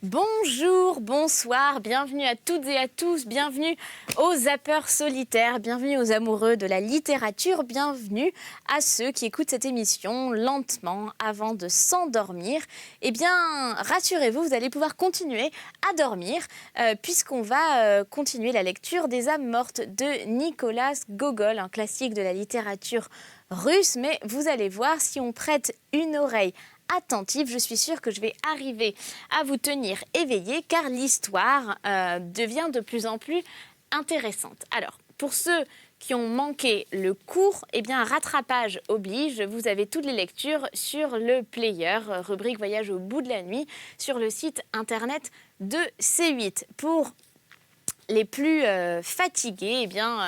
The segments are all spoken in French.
Bonjour, bonsoir, bienvenue à toutes et à tous, bienvenue aux zappeurs solitaires, bienvenue aux amoureux de la littérature, bienvenue à ceux qui écoutent cette émission lentement avant de s'endormir. Eh bien, rassurez-vous, vous allez pouvoir continuer à dormir puisqu'on va continuer la lecture des âmes mortes de Nicolas Gogol, un classique de la littérature russe, mais vous allez voir, si on prête une oreille attentive, je suis sûre que je vais arriver à vous tenir éveillé car l'histoire devient de plus en plus intéressante. Alors, pour ceux qui ont manqué le cours, eh bien, rattrapage oblige, vous avez toutes les lectures sur le player, rubrique Voyage au bout de la nuit, sur le site internet de C8. Pour les plus fatigués, eh bien,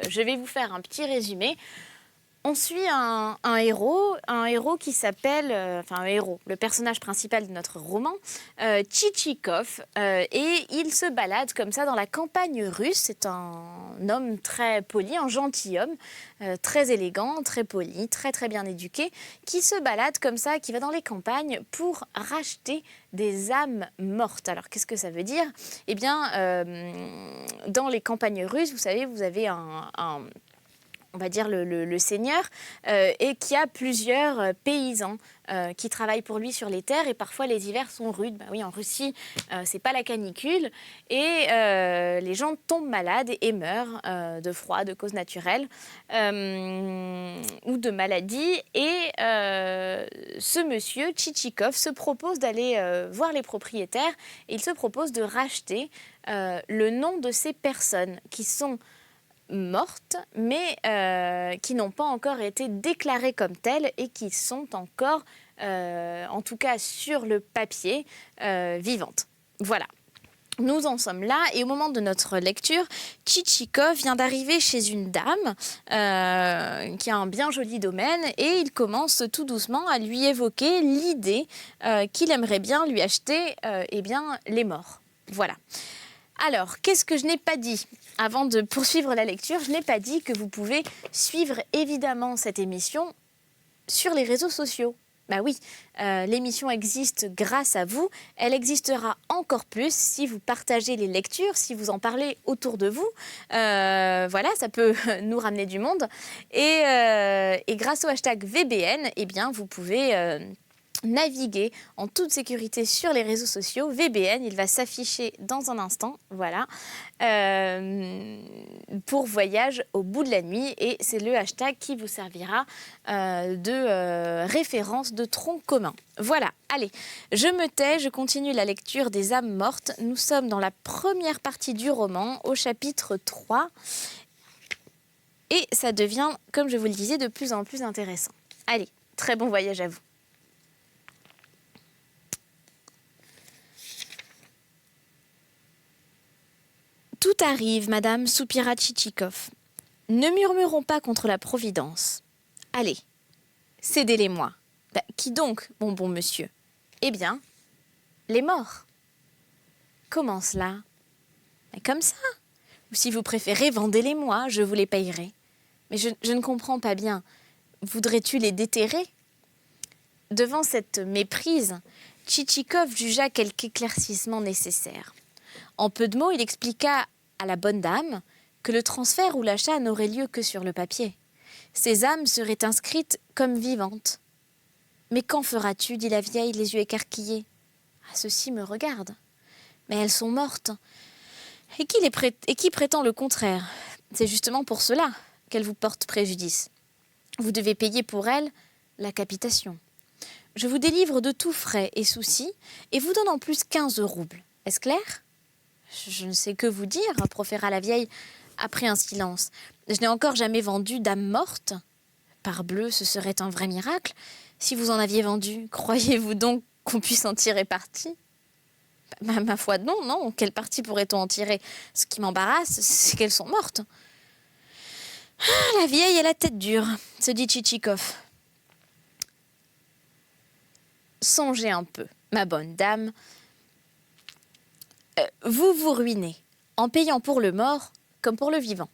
je vais vous faire un petit résumé. On suit un héros qui s'appelle, le personnage principal de notre roman, Tchitchikov, et il se balade comme ça dans la campagne russe. C'est un homme très poli, un gentilhomme, très élégant, très poli, très très bien éduqué, qui se balade comme ça, qui va dans les campagnes pour racheter des âmes mortes. Alors qu'est-ce que ça veut dire ? Eh bien, dans les campagnes russes, vous savez, vous avez on va dire le seigneur, et qui a plusieurs paysans qui travaillent pour lui sur les terres, et parfois les hivers sont rudes. Bah oui, en Russie, c'est pas la canicule, et les gens tombent malades et meurent de froid, de causes naturelles, ou de maladies. Et ce monsieur, Tchitchikov, se propose d'aller voir les propriétaires, et il se propose de racheter le nom de ces personnes qui sont mortes, mais qui n'ont pas encore été déclarées comme telles et qui sont encore, en tout cas sur le papier, vivantes. Voilà. Nous en sommes là, et au moment de notre lecture, Tchitchikov vient d'arriver chez une dame qui a un bien joli domaine, et il commence tout doucement à lui évoquer l'idée qu'il aimerait bien lui acheter les morts. Voilà. Alors, qu'est-ce que je n'ai pas dit ? Avant de poursuivre la lecture, je n'ai pas dit que vous pouvez suivre évidemment cette émission sur les réseaux sociaux. Bah oui, l'émission existe grâce à vous. Elle existera encore plus si vous partagez les lectures, si vous en parlez autour de vous. Voilà, ça peut nous ramener du monde. Et grâce au hashtag VBN, eh bien, vous pouvez naviguer en toute sécurité sur les réseaux sociaux. VBN, il va s'afficher dans un instant, voilà, pour Voyage au bout de la nuit, et c'est le hashtag qui vous servira de référence, de tronc commun. Voilà, allez, je me tais, je continue la lecture des âmes mortes. Nous sommes dans la première partie du roman, au chapitre 3, et ça devient, comme je vous le disais, de plus en plus intéressant. Allez, très bon voyage à vous. Tout arrive, madame, soupira Tchitchikov. Ne murmurons pas contre la Providence. Allez, cédez-les-moi. Qui donc, mon bon monsieur ? Eh bien, les morts. Comment cela ? Comme ça. Ou si vous préférez, vendez-les-moi, je vous les payerai. Mais je ne comprends pas bien. Voudrais-tu les déterrer ? Devant cette méprise, Tchitchikov jugea quelque éclaircissement nécessaire. En peu de mots, il expliqua à la bonne dame que le transfert ou l'achat n'aurait lieu que sur le papier. Ces âmes seraient inscrites comme vivantes. « Mais qu'en feras-tu » dit la vieille, les yeux écarquillés. « Ceci me regarde. Mais elles sont mortes. Et qui prétend le contraire ? C'est justement pour cela qu'elles vous portent préjudice. Vous devez payer pour elles la capitation. Je vous délivre de tout frais et soucis, et vous donne en plus 15 roubles. Est-ce clair ? Je ne sais que vous dire, proféra la vieille après un silence. Je n'ai encore jamais vendu d'âme morte. Parbleu, ce serait un vrai miracle. Si vous en aviez vendu, croyez-vous donc qu'on puisse en tirer parti ? Ma foi, non. Quel parti pourrait-on en tirer ? Ce qui m'embarrasse, c'est qu'elles sont mortes. Ah, la vieille a la tête dure, se dit Tchitchikov. Songez un peu, ma bonne dame. Vous vous ruinez en payant pour le mort comme pour le vivant.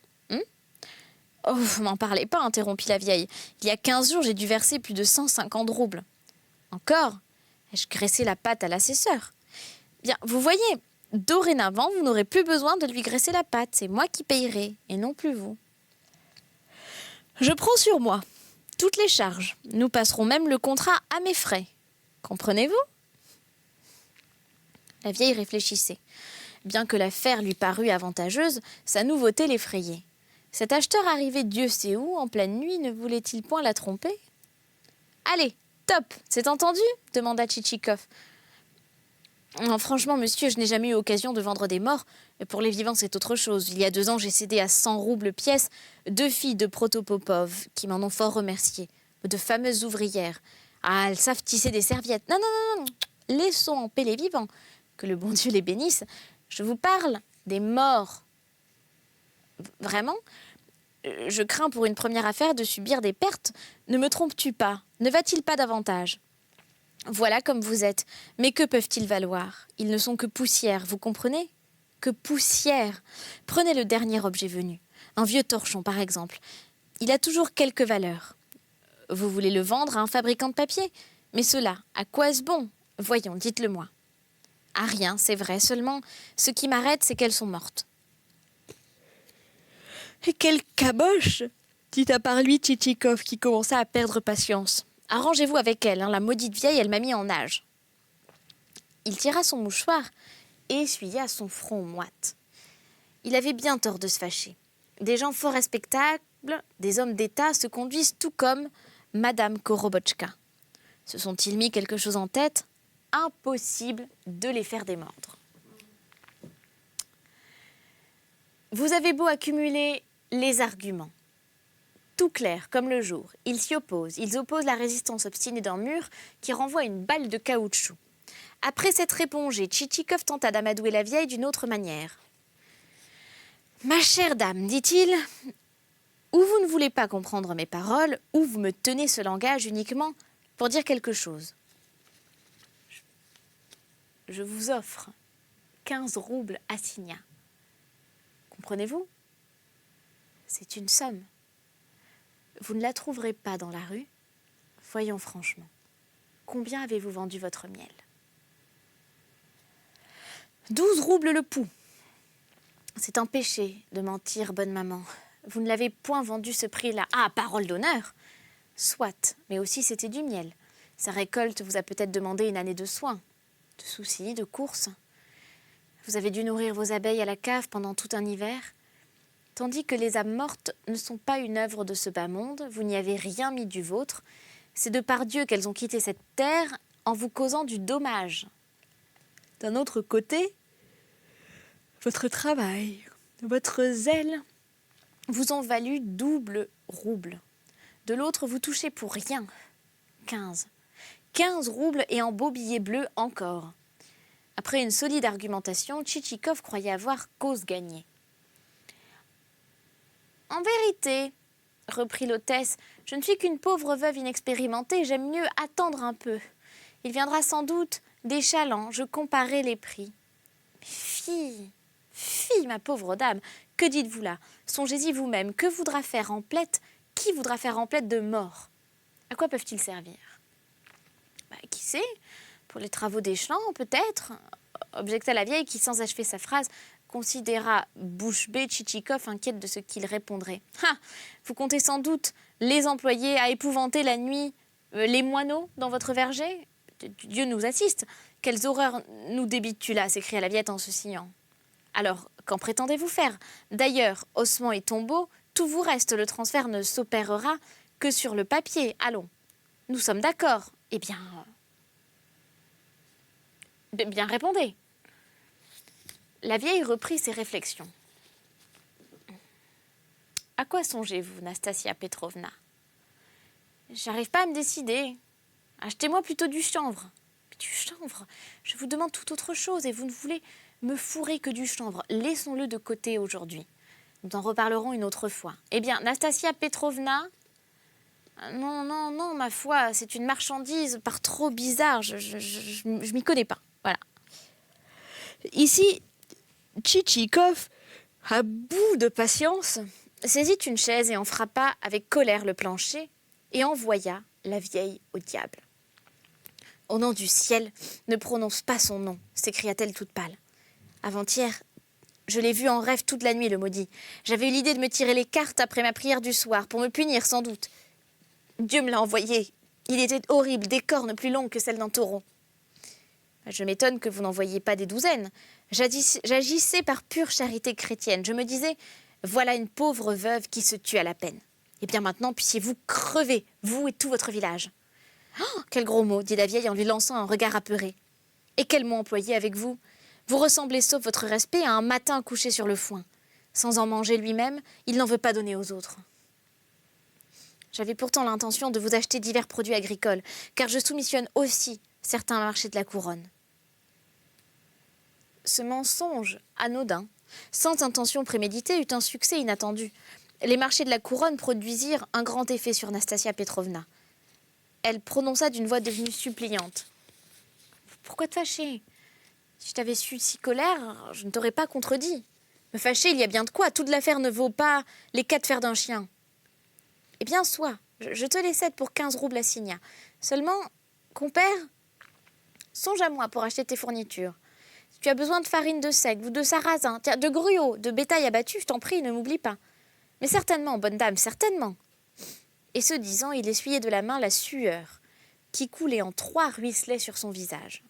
Oh, vous m'en parlez pas, interrompit la vieille. Il y a 15 jours, j'ai dû verser plus de 150 roubles. Encore ? Ai-je graissé la patte à l'assesseur ? Bien, vous voyez, dorénavant, vous n'aurez plus besoin de lui graisser la patte. C'est moi qui payerai, et non plus vous. Je prends sur moi toutes les charges. Nous passerons même le contrat à mes frais. Comprenez-vous ? La vieille réfléchissait. Bien que l'affaire lui parût avantageuse, sa nouveauté l'effrayait. Cet acheteur arrivé Dieu sait où, en pleine nuit, ne voulait-il point la tromper ? « Allez, top, c'est entendu ?» demanda Tchitchikov. « Franchement, monsieur, je n'ai jamais eu occasion de vendre des morts. Pour les vivants, c'est autre chose. Il y a 2 ans, j'ai cédé à 100 roubles pièce 2 filles de Protopopov, qui m'en ont fort remercié. De fameuses ouvrières. Ah, elles savent tisser des serviettes. Non, non, non, non. Laissons en paix les vivants. Que le bon Dieu les bénisse. Je vous parle des morts. Vraiment ? Je crains pour une première affaire de subir des pertes. Ne me trompes-tu pas ? Ne va-t-il pas davantage ? Voilà comme vous êtes. Mais que peuvent-ils valoir ? Ils ne sont que poussière, vous comprenez ? Que poussière. Prenez le dernier objet venu. Un vieux torchon, par exemple. Il a toujours quelque valeur. Vous voulez le vendre à un fabricant de papier ? Mais cela, à quoi est-ce bon ? Voyons, dites-le-moi. À rien, c'est vrai. Seulement, ce qui m'arrête, c'est qu'elles sont mortes. Et quelle caboche ! Dit à part lui Tchitchikov, qui commença à perdre patience. Arrangez-vous avec elle, la maudite vieille, elle m'a mis en âge. Il tira son mouchoir et essuya son front moite. Il avait bien tort de se fâcher. Des gens fort respectables, des hommes d'État, se conduisent tout comme Madame Korobotchka. Se sont-ils mis quelque chose en tête ? Impossible de les faire démordre. Vous avez beau accumuler les arguments, tout clair comme le jour, ils s'y opposent. Ils opposent la résistance obstinée d'un mur qui renvoie une balle de caoutchouc. Après s'être répongé, Tchitchikov tenta d'amadouer la vieille d'une autre manière. « Ma chère dame, dit-il, ou vous ne voulez pas comprendre mes paroles, ou vous me tenez ce langage uniquement pour dire quelque chose. Je vous offre 15 roubles assignats. Comprenez-vous ? C'est une somme. Vous ne la trouverez pas dans la rue. Voyons franchement, combien avez-vous vendu votre miel ? 12 roubles le pou. C'est un péché de mentir, bonne maman. Vous ne l'avez point vendu ce prix-là. Ah, parole d'honneur ! Soit, mais aussi c'était du miel. Sa récolte vous a peut-être demandé une année de soins, de soucis, de courses. Vous avez dû nourrir vos abeilles à la cave pendant tout un hiver. Tandis que les âmes mortes ne sont pas une œuvre de ce bas monde, vous n'y avez rien mis du vôtre. C'est de par Dieu qu'elles ont quitté cette terre en vous causant du dommage. D'un autre côté, votre travail, votre zèle vous ont valu double rouble. De l'autre, vous touchez pour rien. 15 roubles et en beaux billets bleus encore. Après une solide argumentation, Tchitchikov croyait avoir cause gagnée. « En vérité, reprit l'hôtesse, je ne suis qu'une pauvre veuve inexpérimentée, j'aime mieux attendre un peu. Il viendra sans doute des chalands, je comparerai les prix. » Mais fille, ma pauvre dame, que dites-vous là ? Songez-y vous-même, que voudra faire Amplette ? Qui voudra faire Amplette de mort ? À quoi peuvent-ils servir ? Qui sait ? Pour les travaux des champs, peut-être ? Objecta la vieille qui, sans achever sa phrase, considéra bouche bée Tchitchikov inquiète de ce qu'il répondrait. « Ah, vous comptez sans doute les employés à épouvanter la nuit les moineaux dans votre verger ? Dieu nous assiste. Quelles horreurs nous débites-tu là ?» s'écria la vieille en se signant. « Alors, qu'en prétendez-vous faire ? D'ailleurs, ossements et tombeaux, tout vous reste. Le transfert ne s'opérera que sur le papier. Allons, nous sommes d'accord. Eh bien, bien répondez. » La vieille reprit ses réflexions. « À quoi songez-vous, Nastasia Petrovna ? J'arrive pas à me décider. Achetez-moi plutôt du chanvre. » « Du chanvre ? Je vous demande tout autre chose et vous ne voulez me fourrer que du chanvre. Laissons-le de côté aujourd'hui. Nous en reparlerons une autre fois. Eh bien, Nastasia Petrovna ? Non, ma foi, c'est une marchandise par trop bizarre. Je m'y connais pas. Voilà. » Ici, Tchitchikov, à bout de patience, saisit une chaise et en frappa avec colère le plancher et envoya la vieille au diable. « Au nom du ciel, ne prononce pas son nom !» s'écria-t-elle toute pâle. « Avant-hier, je l'ai vu en rêve toute la nuit, le maudit. J'avais eu l'idée de me tirer les cartes après ma prière du soir, pour me punir sans doute. Dieu me l'a envoyé. Il était horrible, des cornes plus longues que celles d'un taureau. » Je m'étonne que vous n'en voyiez pas des douzaines. J'agissais par pure charité chrétienne. Je me disais, voilà une pauvre veuve qui se tue à la peine. Et bien maintenant, puissiez-vous crever, vous et tout votre village. Oh, quel gros mot, dit la vieille en lui lançant un regard apeuré. Et quel mot employé avec vous? Vous ressemblez, sauf votre respect, à un matin couché sur le foin. Sans en manger lui-même, il n'en veut pas donner aux autres. J'avais pourtant l'intention de vous acheter divers produits agricoles, car je soumissionne aussi certains marchés de la couronne. Ce mensonge anodin, sans intention préméditée, eut un succès inattendu. Les marchés de la couronne produisirent un grand effet sur Nastasia Petrovna. Elle prononça d'une voix devenue suppliante. « Pourquoi te fâcher? Si je t'avais su si colère, je ne t'aurais pas contredit. Me fâcher, il y a bien de quoi. Toute l'affaire ne vaut pas les 4 fers d'un chien. Eh bien, soit. Je te les cède pour 15 roubles à Signa. Seulement, compère, songe à moi pour acheter tes fournitures. Si tu as besoin de farine de seigle ou de sarrasin, tiens, de gruau, de bétail abattu, je t'en prie, ne m'oublie pas. Mais certainement, bonne dame, certainement. » Et ce disant, il essuyait de la main la sueur qui coulait en 3 ruisselets sur son visage.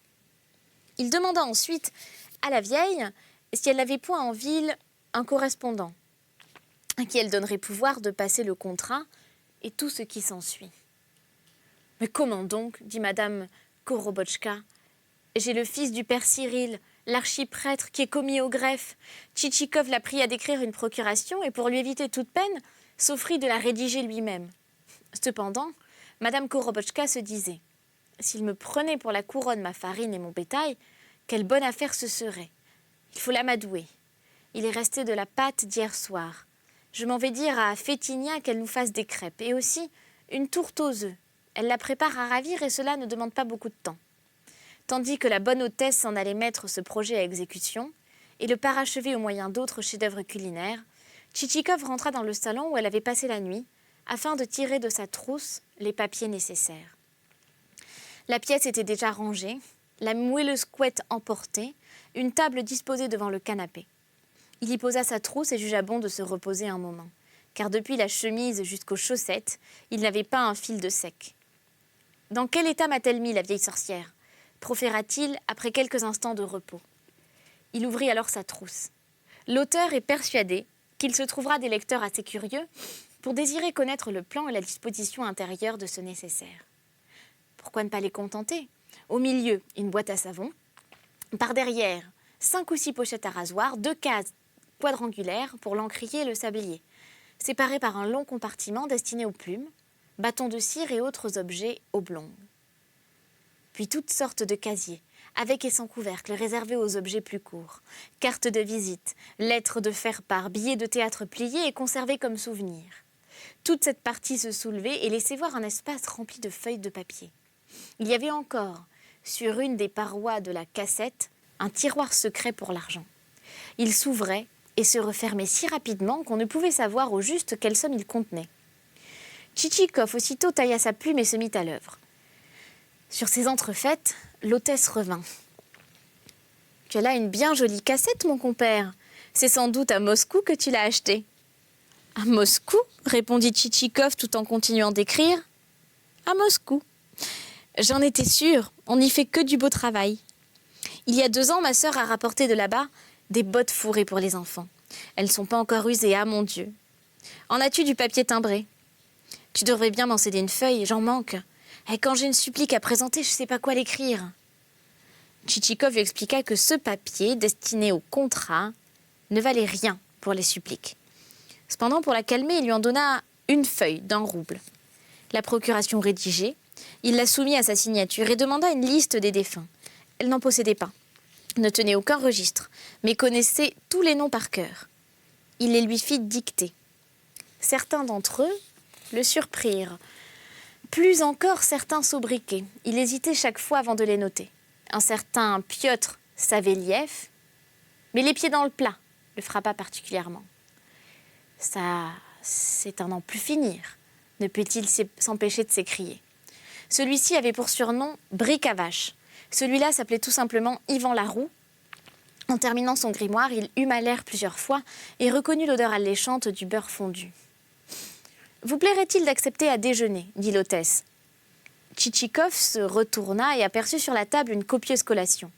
Il demanda ensuite à la vieille si elle n'avait point en ville un correspondant à qui elle donnerait pouvoir de passer le contrat et tout ce qui s'ensuit. « Mais comment donc, dit madame Korobotchka, j'ai le fils du père Cyril, l'archiprêtre qui est commis au greffe. Tchitchikov l'a pris à d'écrire une procuration et pour lui éviter toute peine, s'offrit de la rédiger lui-même. Cependant, madame Korobotchka se disait « S'il me prenait pour la couronne ma farine et mon bétail, quelle bonne affaire ce serait. Il faut l'amadouer. Il est resté de la pâte d'hier soir. Je m'en vais dire à Fétinia qu'elle nous fasse des crêpes et aussi une tourte aux œufs. Elle la prépare à ravir et cela ne demande pas beaucoup de temps. » Tandis que la bonne hôtesse s'en allait mettre ce projet à exécution et le parachever au moyen d'autres chefs-d'œuvre culinaires, Tchitchikov rentra dans le salon où elle avait passé la nuit afin de tirer de sa trousse les papiers nécessaires. La pièce était déjà rangée, la moelleuse couette emportée, une table disposée devant le canapé. Il y posa sa trousse et jugea bon de se reposer un moment, car depuis la chemise jusqu'aux chaussettes, il n'avait pas un fil de sec. « Dans quel état m'a-t-elle mis, la vieille sorcière ?» proféra-t-il après quelques instants de repos. Il ouvrit alors sa trousse. L'auteur est persuadé qu'il se trouvera des lecteurs assez curieux pour désirer connaître le plan et la disposition intérieure de ce nécessaire. Pourquoi ne pas les contenter? Au milieu, une boîte à savon. Par derrière, 5 ou 6 pochettes à rasoir, 2 cases quadrangulaires pour l'encrier et le sablier, séparées par un long compartiment destiné aux plumes, bâtons de cire et autres objets oblongs. Puis toutes sortes de casiers, avec et sans couvercle, réservés aux objets plus courts, cartes de visite, lettres de faire-part, billets de théâtre pliés et conservés comme souvenirs. Toute cette partie se soulevait et laissait voir un espace rempli de feuilles de papier. Il y avait encore, sur une des parois de la cassette, un tiroir secret pour l'argent. Il s'ouvrait et se refermait si rapidement qu'on ne pouvait savoir au juste quelle somme il contenait. Tchitchikov aussitôt tailla sa plume et se mit à l'œuvre. Sur ces entrefaites, l'hôtesse revint. « Tu as là une bien jolie cassette, mon compère. C'est sans doute à Moscou que tu l'as achetée. »« À Moscou ?» répondit Tchitchikov tout en continuant d'écrire. « À Moscou. J'en étais sûre, on n'y fait que du beau travail. Il y a 2 ans, ma sœur a rapporté de là-bas des bottes fourrées pour les enfants. Elles ne sont pas encore usées, ah mon Dieu. En as-tu du papier timbré? Tu devrais bien m'en céder une feuille, j'en manque. Et quand j'ai une supplique à présenter, je ne sais pas quoi l'écrire. » Tchitchikov lui expliqua que ce papier, destiné au contrat, ne valait rien pour les suppliques. Cependant, pour la calmer, il lui en donna une feuille d'1 rouble. La procuration rédigée, il la soumit à sa signature et demanda une liste des défunts. Elle n'en possédait pas, ne tenait aucun registre, mais connaissait tous les noms par cœur. Il les lui fit dicter. Certains d'entre eux le surprirent. Plus encore, certains sobriquets. Il hésitait chaque fois avant de les noter. Un certain Piotr Saveliev, mais les pieds dans le plat, le frappa particulièrement. Ça, c'est à n'en plus finir, ne peut-il s'empêcher de s'écrier. Celui-ci avait pour surnom Bric à Vache. Celui-là s'appelait tout simplement Yvan Laroux. En terminant son grimoire, il huma l'air plusieurs fois et reconnut l'odeur alléchante du beurre fondu. « Vous plairait-il d'accepter à déjeuner ?» dit l'hôtesse. Tchitchikov se retourna et aperçut sur la table une copieuse collation.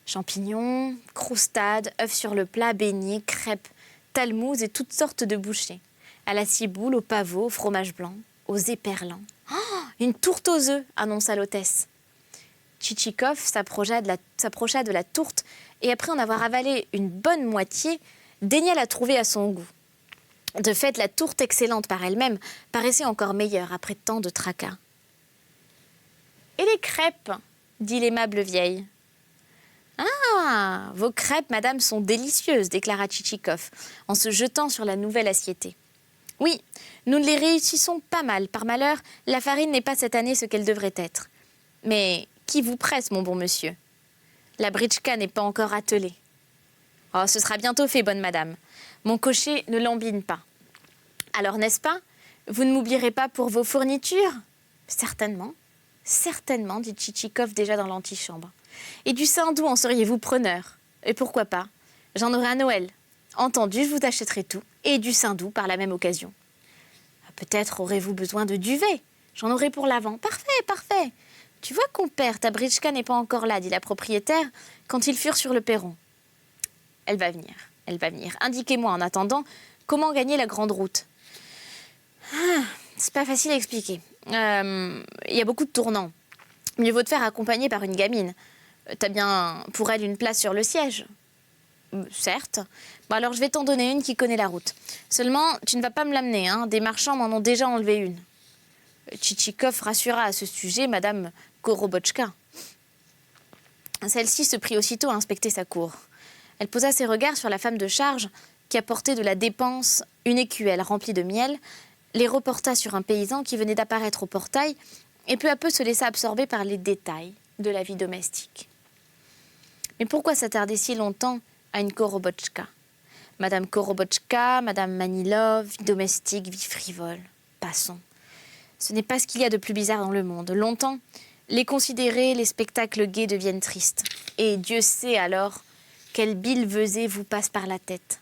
Champignons, croustades, œufs sur le plat, beignets, crêpes, talmouses et toutes sortes de bouchées. À la ciboule, au pavot, au fromage blanc, aux éperlans. Oh, une tourte aux œufs, annonça l'hôtesse. Tchitchikov s'approcha de la tourte et après en avoir avalé une bonne moitié, daigna la trouver à son goût. De fait, la tourte excellente par elle-même paraissait encore meilleure après tant de tracas. « Et les crêpes ?» dit l'aimable vieille. « Ah, vos crêpes, madame, sont délicieuses » déclara Tchitchikov en se jetant sur la nouvelle assiettée. « Oui, nous les réussissons pas mal. Par malheur, la farine n'est pas cette année ce qu'elle devrait être. Mais qui vous presse, mon bon monsieur ? La britchka n'est pas encore attelée. Oh, ce sera bientôt fait, bonne madame. Mon cocher ne lambine pas. Alors, n'est-ce pas ? Vous ne m'oublierez pas pour vos fournitures ? Certainement. Certainement, dit Tchitchikov déjà dans l'antichambre. Et du saindoux en seriez-vous preneur ? Et pourquoi pas ? J'en aurai à Noël. Entendu, je vous achèterai tout. Et du saindoux par la même occasion. Peut-être aurez-vous besoin de duvet. J'en aurai pour l'avant. Parfait, parfait. Tu vois, compère, ta britchka n'est pas encore là, dit la propriétaire, quand ils furent sur le perron. Elle va venir, elle va venir. Indiquez-moi en attendant comment gagner la grande route. C'est pas facile à expliquer. Il y a beaucoup de tournants. Mieux vaut te faire accompagner par une gamine. T'as bien pour elle une place sur le siège ? Certes. Bon, alors je vais t'en donner une qui connaît la route. Seulement, tu ne vas pas me l'amener, hein. Des marchands m'en ont déjà enlevé une. Tchitchikov rassura à ce sujet Madame Gorobotchka. Celle-ci se prit aussitôt à inspecter sa cour. Elle posa ses regards sur la femme de charge qui apportait de la dépense une écuelle remplie de miel, les reporta sur un paysan qui venait d'apparaître au portail et peu à peu se laissa absorber par les détails de la vie domestique. Mais pourquoi s'attarder si longtemps à une Gorobotchka ? Madame Gorobotchka, Madame Manilov, vie domestique, vie frivole. Passons. Ce n'est pas ce qu'il y a de plus bizarre dans le monde. Longtemps, les considérés, les spectacles gais deviennent tristes. Et Dieu sait alors quelle billevesée vous passe par la tête.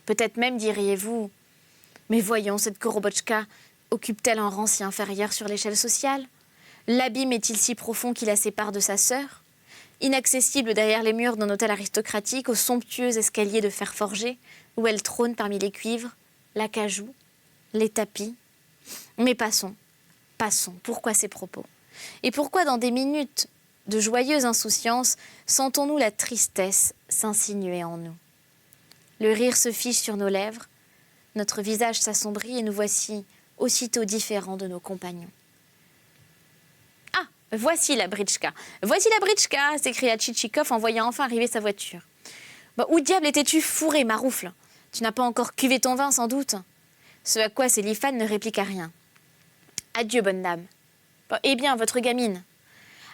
Peut-être même diriez-vous, mais voyons, cette Gorobotchka occupe-t-elle un rang si inférieur sur l'échelle sociale ? L'abîme est-il si profond qu'il la sépare de sa sœur ? Inaccessible derrière les murs d'un hôtel aristocratique, au somptueux escalier de fer forgé, où elle trône parmi les cuivres, l'acajou, les tapis. Mais passons, passons, pourquoi ces propos ? Et pourquoi dans des minutes de joyeuse insouciance, sentons-nous la tristesse s'insinuer en nous ? Le rire se fiche sur nos lèvres, notre visage s'assombrit et nous voici aussitôt différents de nos compagnons. « Ah, voici la britchka ! Voici la britchka !» s'écria Tchitchikov en voyant enfin arriver sa voiture. « Où diable étais-tu fourré, maroufle ? Tu n'as pas encore cuvé ton vin, sans doute ?» Ce à quoi Célifane ne répliqua rien. « Adieu, bonne dame. »« Eh bien, votre gamine ?»«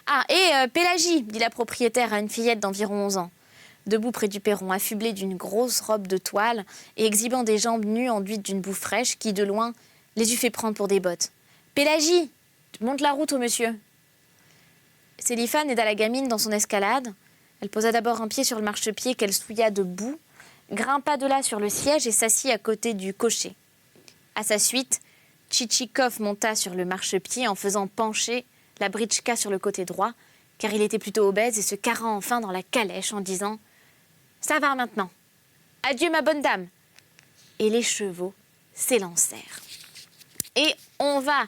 Ah, et Pélagie !» dit la propriétaire à une fillette d'environ 11 ans, debout près du perron, affublée d'une grosse robe de toile et exhibant des jambes nues enduites d'une boue fraîche qui, de loin, les eût fait prendre pour des bottes. « Pélagie, monte la route au monsieur !» Célifane aida la gamine dans son escalade. Elle posa d'abord un pied sur le marchepied qu'elle souilla de boue, grimpa de là sur le siège et s'assit à côté du cocher. À sa suite, Tchitchikov monta sur le marchepied en faisant pencher la britchka sur le côté droit, car il était plutôt obèse et se carra enfin dans la calèche en disant « Ça va maintenant. Adieu ma bonne dame !» Et les chevaux s'élancèrent. Et on va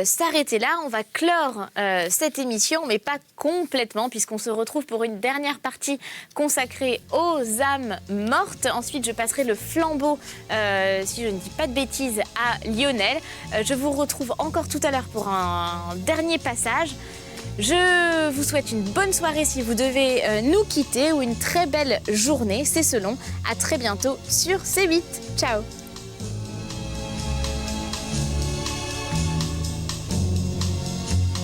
s'arrêter là, on va clore cette émission, mais pas complètement, puisqu'on se retrouve pour une dernière partie consacrée aux âmes mortes. Ensuite, je passerai le flambeau, si je ne dis pas de bêtises, à Lionel. Je vous retrouve encore tout à l'heure pour un dernier passage. Je vous souhaite une bonne soirée si vous devez nous quitter, ou une très belle journée, c'est selon. À très bientôt sur C8. Ciao.